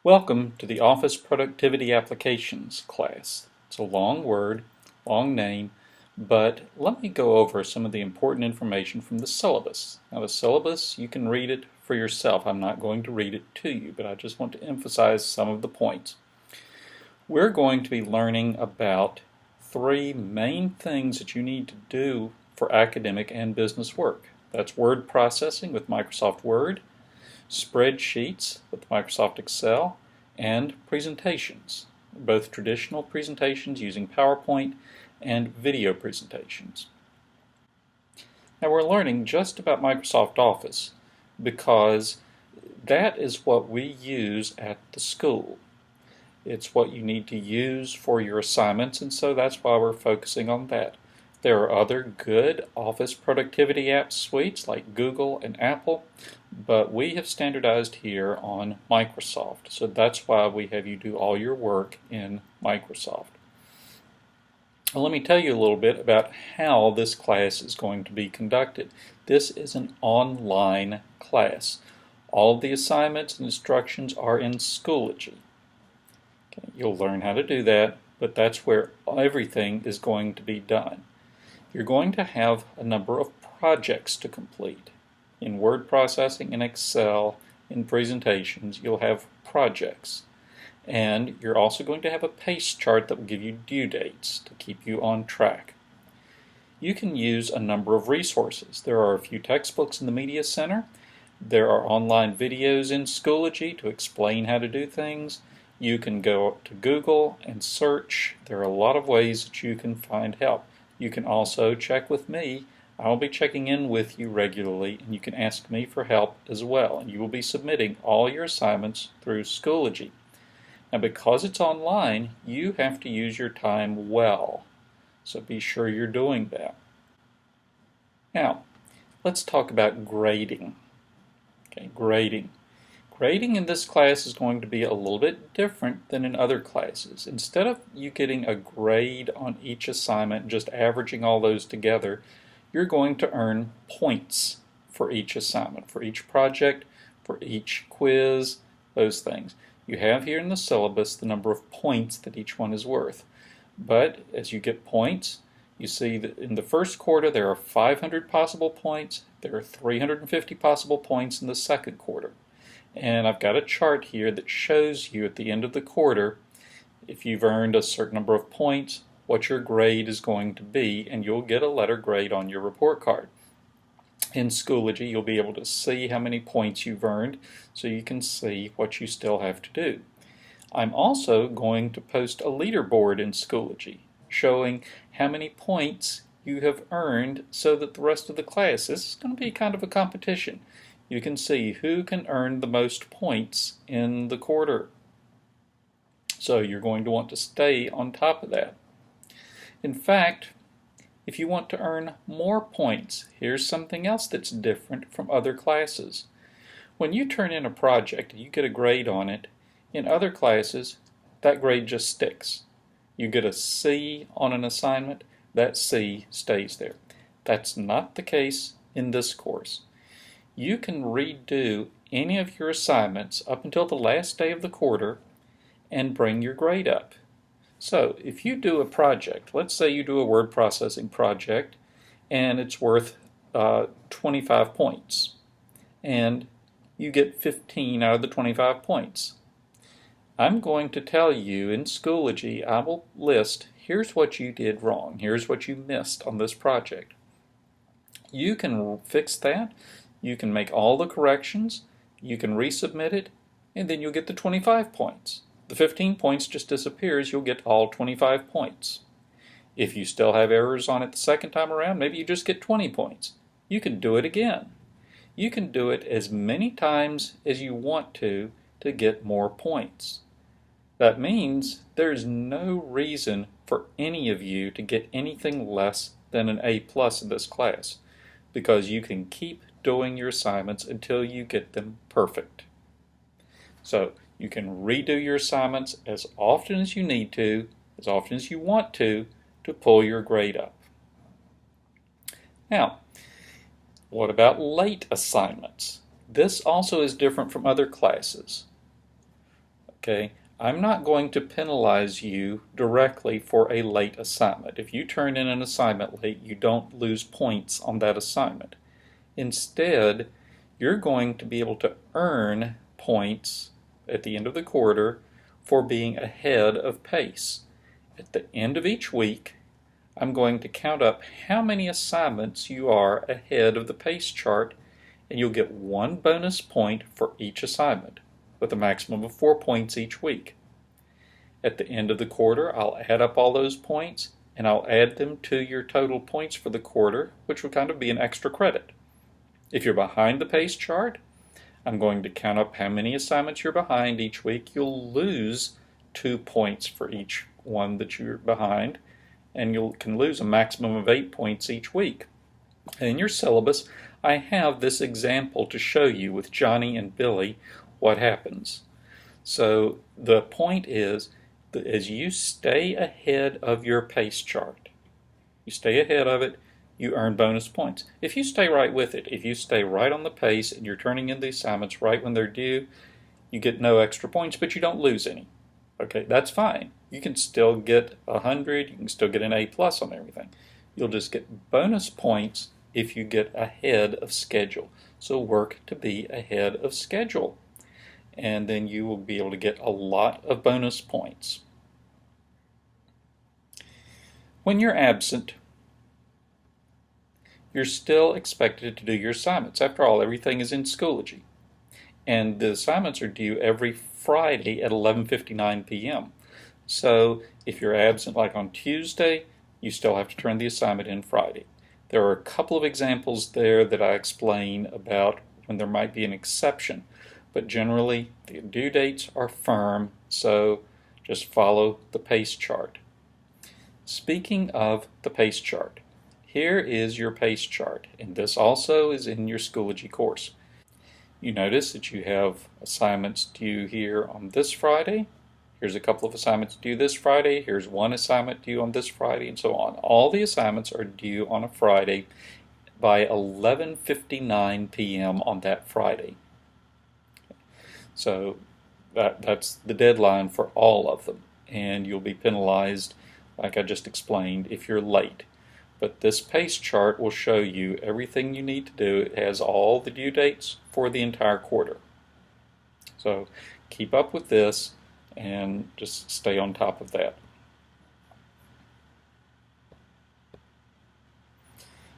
Welcome to the Office Productivity Applications class. It's a long word, long name, but let me go over some of the important information from the syllabus. Now the syllabus, you can read it for yourself. I'm not going to read it to you, but I just want to emphasize some of the points. We're going to be learning about three main things that you need to do for academic and business work. That's word processing with Microsoft Word, spreadsheets with Microsoft Excel, and presentations, both traditional presentations using PowerPoint and video presentations. Now we're learning just about Microsoft Office because that is what we use at the school. It's what you need to use for your assignments, and so that's why we're focusing on that. There are other good Office productivity app suites like Google and Apple, but we have standardized here on Microsoft. So that's why we have you do all your work in Microsoft. Well, let me tell you a little bit about how this class is going to be conducted. This is an online class. All of the assignments and instructions are in Schoology. Okay, you'll learn how to do that, but that's where everything is going to be done. You're going to have a number of projects to complete. In word processing, in Excel, in presentations, you'll have projects. And you're also going to have a pace chart that will give you due dates to keep you on track. You can use a number of resources. There are a few textbooks in the Media Center. There are online videos in Schoology to explain how to do things. You can go to Google and search. There are a lot of ways that you can find help. You can also check with me. I'll be checking in with you regularly, and you can ask me for help as well. And you will be submitting all your assignments through Schoology. Now, because it's online, you have to use your time well. So be sure you're doing that. Now, let's talk about grading. Okay, grading. Grading in this class is going to be a little bit different than in other classes. Instead of you getting a grade on each assignment, just averaging all those together, you're going to earn points for each assignment, for each project, for each quiz, those things. You have here in the syllabus the number of points that each one is worth. But as you get points, you see that in the first quarter there are 500 possible points, there are 350 possible points in the second quarter. And I've got a chart here that shows you at the end of the quarter, if you've earned a certain number of points, what your grade is going to be, and you'll get a letter grade on your report card. In Schoology, you'll be able to see how many points you've earned, so you can see what you still have to do. I'm also going to post a leaderboard in Schoology, showing how many points you have earned so that the rest of the class, this is going to be kind of a competition. You can see who can earn the most points in the quarter. So you're going to want to stay on top of that. In fact, if you want to earn more points, here's something else that's different from other classes. When you turn in a project and you get a grade on it, in other classes, that grade just sticks. You get a C on an assignment, that C stays there. That's not the case in this course. You can redo any of your assignments up until the last day of the quarter and bring your grade up. So if you do a project, let's say you do a word processing project and it's worth 25 points and you get 15 out of the 25 points. I'm going to tell you in Schoology, I will list, here's what you did wrong, here's what you missed on this project. You can fix that. You can make all the corrections, you can resubmit it, and then you'll get the 25 points. The 15 points just disappears, you'll get all 25 points. If you still have errors on it the second time around, maybe you just get 20 points. You can do it again. You can do it as many times as you want to get more points. That means there's no reason for any of you to get anything less than an A+ in this class, because you can keep doing your assignments until you get them perfect. So you can redo your assignments as often as you need to, as often as you want to pull your grade up. Now, what about late assignments? This also is different from other classes. Okay, I'm not going to penalize you directly for a late assignment. If you turn in an assignment late, you don't lose points on that assignment. Instead, you're going to be able to earn points at the end of the quarter for being ahead of pace. At the end of each week, I'm going to count up how many assignments you are ahead of the pace chart, and you'll get 1 bonus point for each assignment, with a maximum of 4 points each week. At the end of the quarter, I'll add up all those points, and I'll add them to your total points for the quarter, which will kind of be an extra credit. If you're behind the pace chart, I'm going to count up how many assignments you're behind each week. You'll lose 2 points for each one that you're behind, and you can lose a maximum of 8 points each week. And in your syllabus, I have this example to show you with Johnny and Billy what happens. So the point is that as you stay ahead of your pace chart, you stay ahead of it, you earn bonus points. If you stay right with it, if you stay right on the pace and you're turning in the assignments right when they're due, you get no extra points, but you don't lose any. Okay, that's fine. You can still get 100, you can still get an A+ on everything. You'll just get bonus points if you get ahead of schedule. So work to be ahead of schedule, and then you will be able to get a lot of bonus points. When you're absent, you're still expected to do your assignments. After all, everything is in Schoology. And the assignments are due every Friday at 11:59 p.m. So if you're absent like on Tuesday, you still have to turn the assignment in Friday. There are a couple of examples there that I explain about when there might be an exception, but generally the due dates are firm, so just follow the pace chart. Speaking of the pace chart, here is your pace chart, and this also is in your Schoology course. You notice that you have assignments due here on this Friday. Here's a couple of assignments due this Friday. Here's one assignment due on this Friday, and so on. All the assignments are due on a Friday by 11:59 p.m. on that Friday. So that's the deadline for all of them, and you'll be penalized, like I just explained, if you're late. But this pace chart will show you everything you need to do. It has all the due dates for the entire quarter. So keep up with this and just stay on top of that.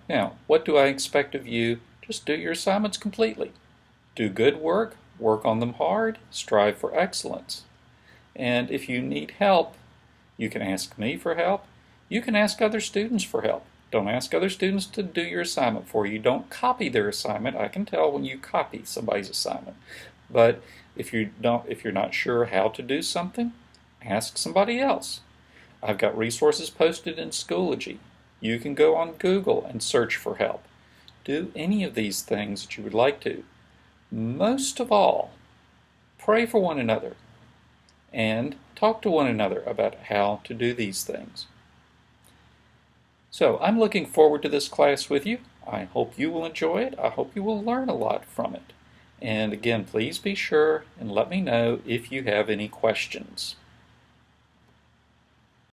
Now, what do I expect of you? Just do your assignments completely. Do good work, work on them hard, strive for excellence. And if you need help, you can ask me for help. You can ask other students for help. Don't ask other students to do your assignment for you. Don't copy their assignment. I can tell when you copy somebody's assignment. But if you're not sure how to do something, ask somebody else. I've got resources posted in Schoology. You can go on Google and search for help. Do any of these things that you would like to. Most of all, pray for one another and talk to one another about how to do these things. So I'm looking forward to this class with you. I hope you will enjoy it. I hope you will learn a lot from it. And again, please be sure and let me know if you have any questions.